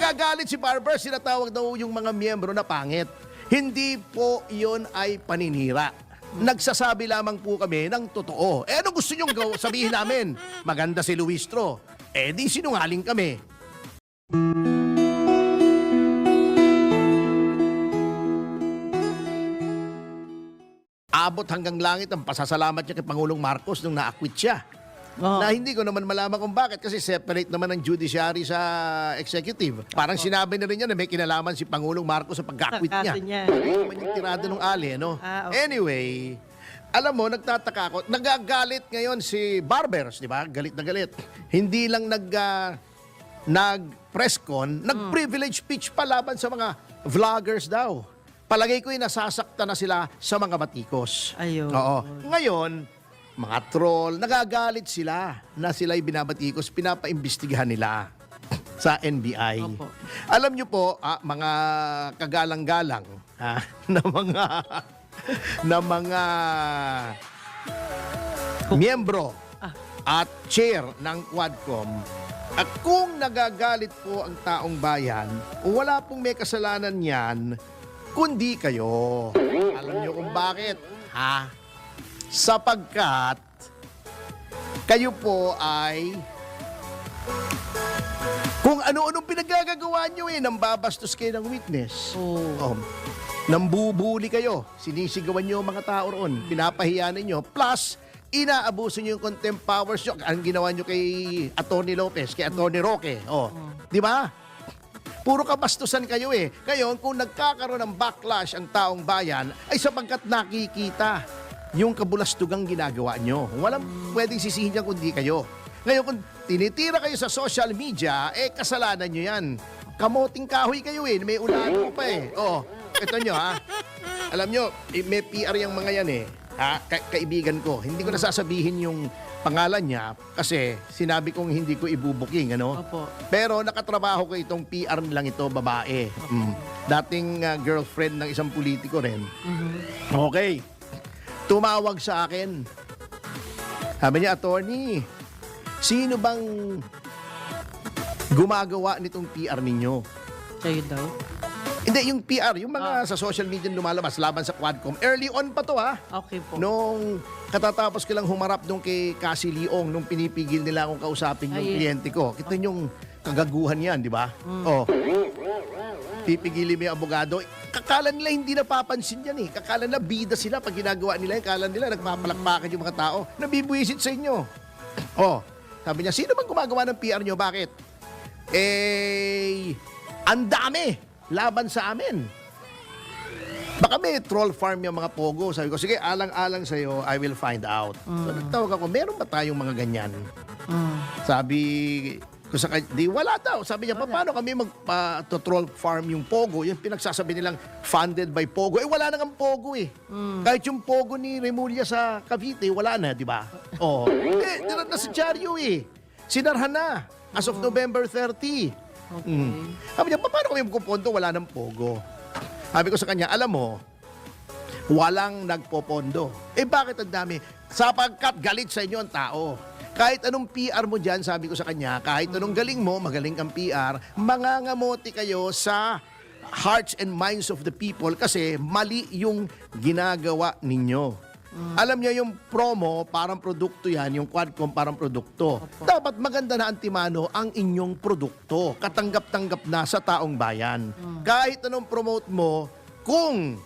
Nagagalit si Barber, sinatawag daw yung mga miyembro na pangit. Hindi po yun ay paninira. Nagsasabi lamang po kami ng totoo. Ano gusto nyo sabihin namin? Maganda si Luistro. Di sinungaling kami. Abot hanggang langit ang pasasalamat niya kay Pangulong Marcos nung na-acquit siya. Na hindi ko naman malaman kung bakit kasi separate naman ang judiciary sa executive. Parang sinabi na rin niya na may kinalaman si Pangulong Marcos sa pag-acquit niya. Hindi naman yung tirado ng ali, no? Okay. Anyway, alam mo, nagtataka ako. Nagagalit ngayon si Barbers, di ba? Galit na galit. Hindi lang nag-press con, nag-privilege speech pa laban sa mga vloggers daw. Palagay ko nasasaktan na sila sa mga batikos. Ayun. Oo. Ngayon, mga troll, nagagalit sila na sila'y binabatikos, pinapaimbestigahan nila sa NBI. Opo. Alam nyo po, mga kagalang-galang na mga miyembro at chair ng Quadcom, at kung nagagalit po ang taong bayan, wala pong may kasalanan yan, kundi kayo. Alam nyo kung bakit? Sapagkat kayo po ay kung ano-anong pinagagagawa nyo nang babastos kayo ng witness. Nambubuli kayo, sinisigawan nyo ang mga tao roon, pinapahiya ninyo, plus inaabuso nyo yung contempt powers nyo. Ang ginawa nyo kay Atty. Lopez, kay Atty. Roque. Di ba? Puro kabastusan kayo Ngayon, kung nagkakaroon ng backlash ang taong bayan, ay sapagkat nakikita yung kabulastugang ginagawa nyo. Walang pwedeng sisihin niya kundi kayo. Ngayon, kung tinitira kayo sa social media, kasalanan nyo yan. Kamoting kahoy kayo may ulan pa ito nyo Alam nyo, may PR yung mga yan kaibigan ko. Hindi ko nasasabihin yung pangalan niya kasi sinabi kong hindi ko ibubuking, Opo. Pero nakatrabaho ko itong PR lang ito, babae. Dating girlfriend ng isang politiko rin. Okay. Tumawag sa akin. Sabi niya, attorney, sino bang gumagawa nitong PR ninyo? Kayo daw? Hindi, yung PR, yung mga sa social media lumalabas laban sa Quadcom. Early on pa to Okay po. Nung katatapos ko lang humarap nung kay Cassie Leong, nung pinipigil nila akong kausapin yung kliyente ko. Kita yung kagaguhan yan, di ba? Pipigilin mo yung abogado. Kakala nila hindi napapansin yan Kakala nila bida sila pag ginagawa nila. Kakala nila nagpapalakpakan yung mga tao. Nabibuisit sa inyo. Sabi niya, sino bang gumagawa ng PR nyo? Bakit? Ang dami laban sa amin. Baka may troll farm yung mga pogo. Sabi ko, sige, alang-alang sa'yo, I will find out. So, nagtawag ako, meron ba tayong mga ganyan? Sabi ko sa di wala daw. Sabi niya, paano kami mag-troll farm yung pogo? Yung pinagsasabi nilang funded by pogo. Wala nang ang pogo Kahit yung pogo ni Remulla sa Cavite, wala na, di ba? Dirat na si Diaryo Sinarhan na as of November 30. Sabi niya, paano kami magpupondo? Wala nang pogo. Sabi ko sa kanya, alam mo, walang nagpopondo. Bakit ang dami? Sapagkat galit sa inyo ang tao. Kahit anong PR mo dyan, sabi ko sa kanya, kahit anong galing mo, magaling kang PR, mangangamote kayo sa hearts and minds of the people kasi mali yung ginagawa ninyo. Alam niyo yung promo, parang produkto yan, yung Quadcom parang produkto. Dapat maganda na antimano ang inyong produkto. Katanggap-tanggap na sa taong bayan. Kahit anong promote mo, kung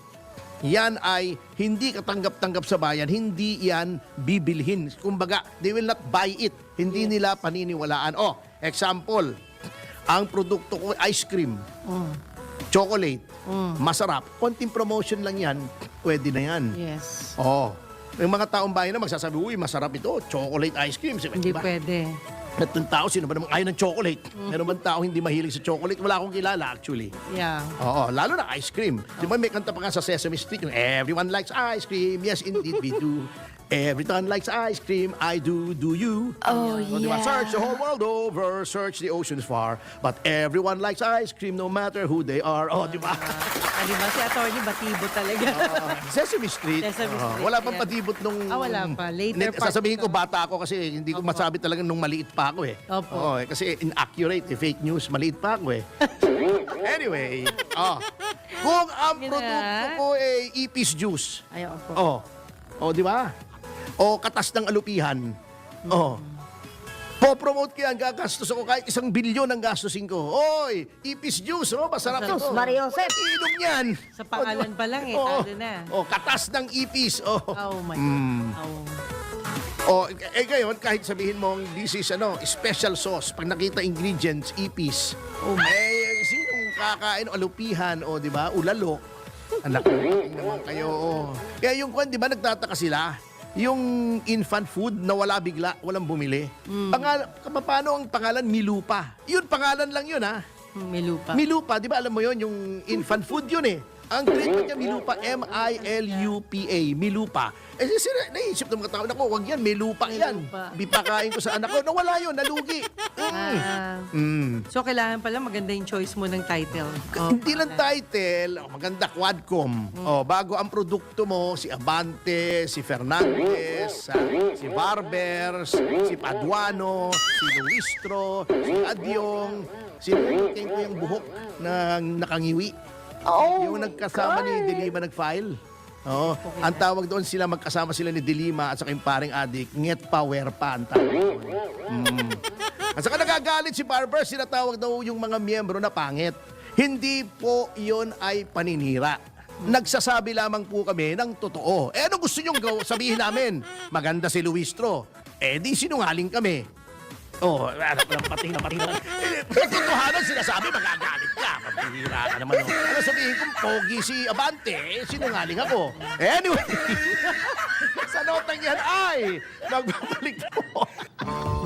yan ay hindi katanggap-tanggap sa bayan, hindi yan bibilhin. Kumbaga, they will not buy it. Hindi nila paniniwalaan. Example, ang produkto ko, ice cream, chocolate, masarap. Konting promotion lang yan, pwede na yan. Yes. Yung mga taong bayan na magsasabi, uy, masarap ito, chocolate ice cream. Hindi pwede. At yung tao, sino ba namang ayaw ng chocolate? Meron bang tao hindi mahilig sa chocolate? Wala akong kilala actually. Yeah. Lalo na ice cream. Di ba may kanta pa nga sa Sesame Street, yung everyone likes ice cream. Yes, indeed we do. Everyone likes ice cream, I do you? Oh, O, di ba? yeah. Search the whole world over, search the oceans far, but everyone likes ice cream no matter who they are. Oh, di ba? Di ba? Si Atty. Batibo talaga. Sesame Street. Sesame Oh, Street, wala pang yeah. patibot nung... Wala pa. Later part Sasabihin ko to. bata ako kasi hindi ko Opo. masabi talagang nung maliit pa ako eh. Opo. Oo, kasi inaccurate, fake news, maliit pa ako eh. Anyway, kung ang Sige na. produkto ko ay ipis juice, Ayaw po. di ba? O katas ng alupihan. Po-promote ko yan, gagastos ako kahit 1 bilyon ang gastusin ko. Oy, ipis juice, masarap Masarap. ito. Mariosep. Inom yan. Sa pangalan pa lang talo na. Katas ng ipis. Oh my God. Ngayon, kahit sabihin mong this is special sauce, pag nakita ingredients, ipis. Sinong kakain o alupihan o, di ba, ulalo? Anak ko, naman kayo. Kaya yung kwan, di ba, nagtataka sila? Yung infant food na wala bigla, walang bumili. Paano ang pangalan? Milupa. Yun, pangalan lang yun, ha? May lupa. Milupa, di ba alam mo yun, yung infant food yun eh. Ang treatment niya, Milupa, M-I-L-U-P-A, Milupa. Naisip ng mga tao, naku, wag yan, Milupa yan. Milupa. Bipakain ko sa anak ko. Nawala yun, nalugi. So, kailangan pala maganda yung choice mo ng title. Hindi lang title, maganda Quadcom. Bago ang produkto mo, si Abante, si Fernandez, si Barbers, si Paduano, si Luistro, si Adyong, si Luting ko yung buhok na nakangiwi. Yung nagkasama ni Dilima nag-file. Ang tawag doon sila, magkasama sila ni Dilima at saka yung paring adik, nget power pa ang tawag doon. At saka nagagalit si Barber, sinatawag daw yung mga miyembro na pangit. Hindi po yon ay paninira. Nagsasabi lamang po kami ng totoo. Ano gusto nyong sabihin namin? Maganda si Luistro. Di sinungaling kami. Anak ko lang, pati na. Katotohanan sinasabi, magagalit ka. Mabihira ka naman. Ano sabihin kong pogi si Abante, sinungaling ako. Anyway, sa notang yan ay, magbabalik po.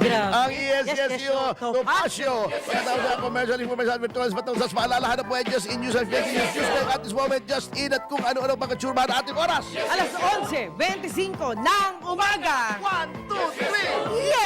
Ang ESSU Topacio. Pagkatapos sa commercial information virtuals patungkol sa paalalahan na po ay just in news and breaking news like at this moment just in at kung ano-ano pang katsurbahan ating oras. Alas 11:25 ng umaga. 1, 2, 3. Yes!